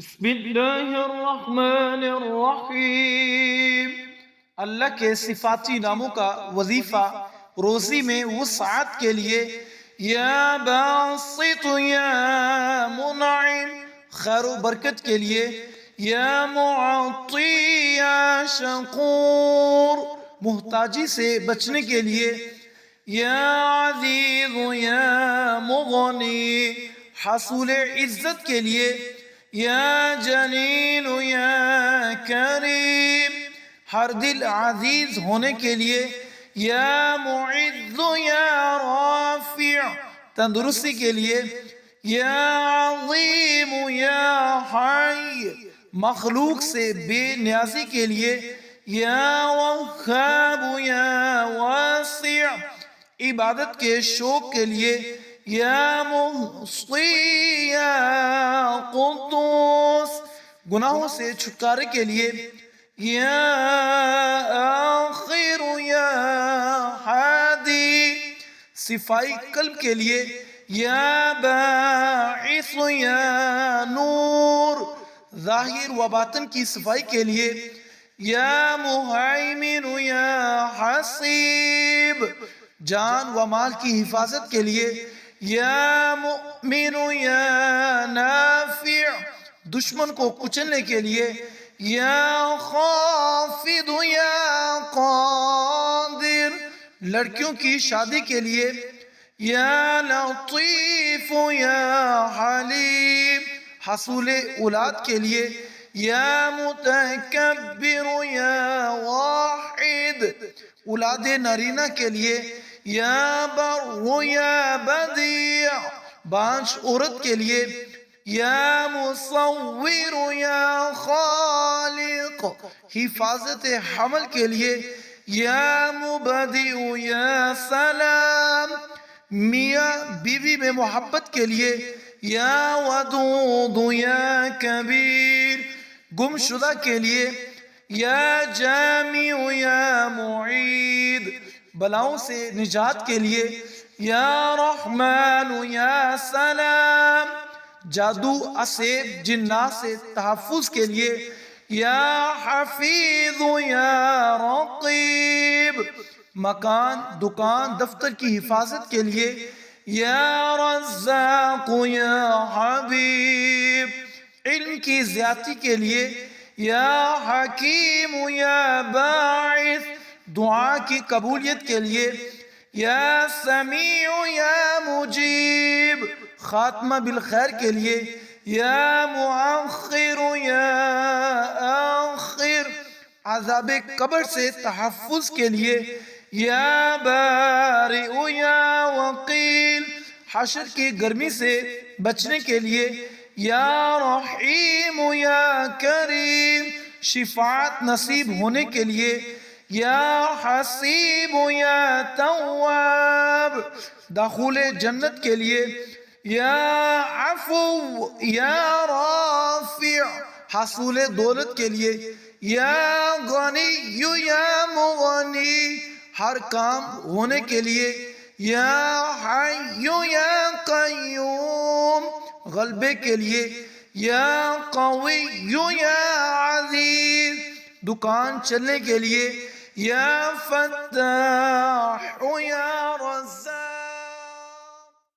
بسم اللہ الرحمن الرحیم۔ اللہ کے صفاتی ناموں کا وظیفہ روزی میں وسعت کے لیے یا باسط یا منعم، خیر و برکت کے لیے یا معطی یا شکور، محتاجی سے بچنے کے لیے یا عزیز یا مغنی، حصول عزت کے لیے یا جلیل یا کریم، ہر دل عزیز ہونے کے لیے یا معز یا رافع، تندرستی کے لیے یا عظیم یا حی، مخلوق سے بے نیازی کے لیے یا وہاب یا واسع، عبادت کے شوق کے لیے یا محصی یا قدوس، گناہوں سے چھٹکارے کے لیے یا آخر یا ہادی، صفائی قلب کے لیے یا باعث یا نور، ظاہر و باطن کی صفائی کے لیے یا مہیمن یا حسیب، جان و مال کی حفاظت کے لیے یا مؤمن یا نافع، دشمن کو کچلنے کے لیے یا خافض یا قادر، لڑکیوں کی شادی کے لیے یا لطیف یا حلیم، حصول اولاد کے لیے یا متکبر یا واحد، اولاد نارینہ کے لیے یا بر یا بدیع، بانجھ عورت کے لیے یا مصور یا خالق، حفاظت حمل کے لیے یا مبدئ یا سلام، میاں بیوی میں محبت کے لیے یا ودود یا کبیر، گم شدہ کے لیے یا جامع یا معید، بلاؤں سے نجات کے لیے یا رحمان یا سلام، جادو اسیب جنات سے تحفظ کے لیے یا حفیظ یا رقیب، مکان دکان دفتر کی حفاظت کے لیے یا رزاق یا حبیب، علم کی زیادتی کے لیے یا حکیم یا باعث، دعا کی قبولیت کے لیے یا سمیع یا مجیب، خاتمہ بالخیر کے لیے یا مؤخر یا آخر، عذاب قبر سے تحفظ کے لیے یا بارئ یا وقیل، حشر کی گرمی سے بچنے کے لیے یا رحیم یا کریم، شفاعت نصیب ہونے کے لیے یا حسیب یا تواب، دخول جنت کے لیے یا عفو یا رافع، حصول دولت کے لیے یا غنی یا مغنی، ہر کام ہونے کے لیے یا حی یا قیوم، غلبے کے لیے یا قوی یا عزیز، دکان چلنے کے لیے یا فتاح یا رزاق۔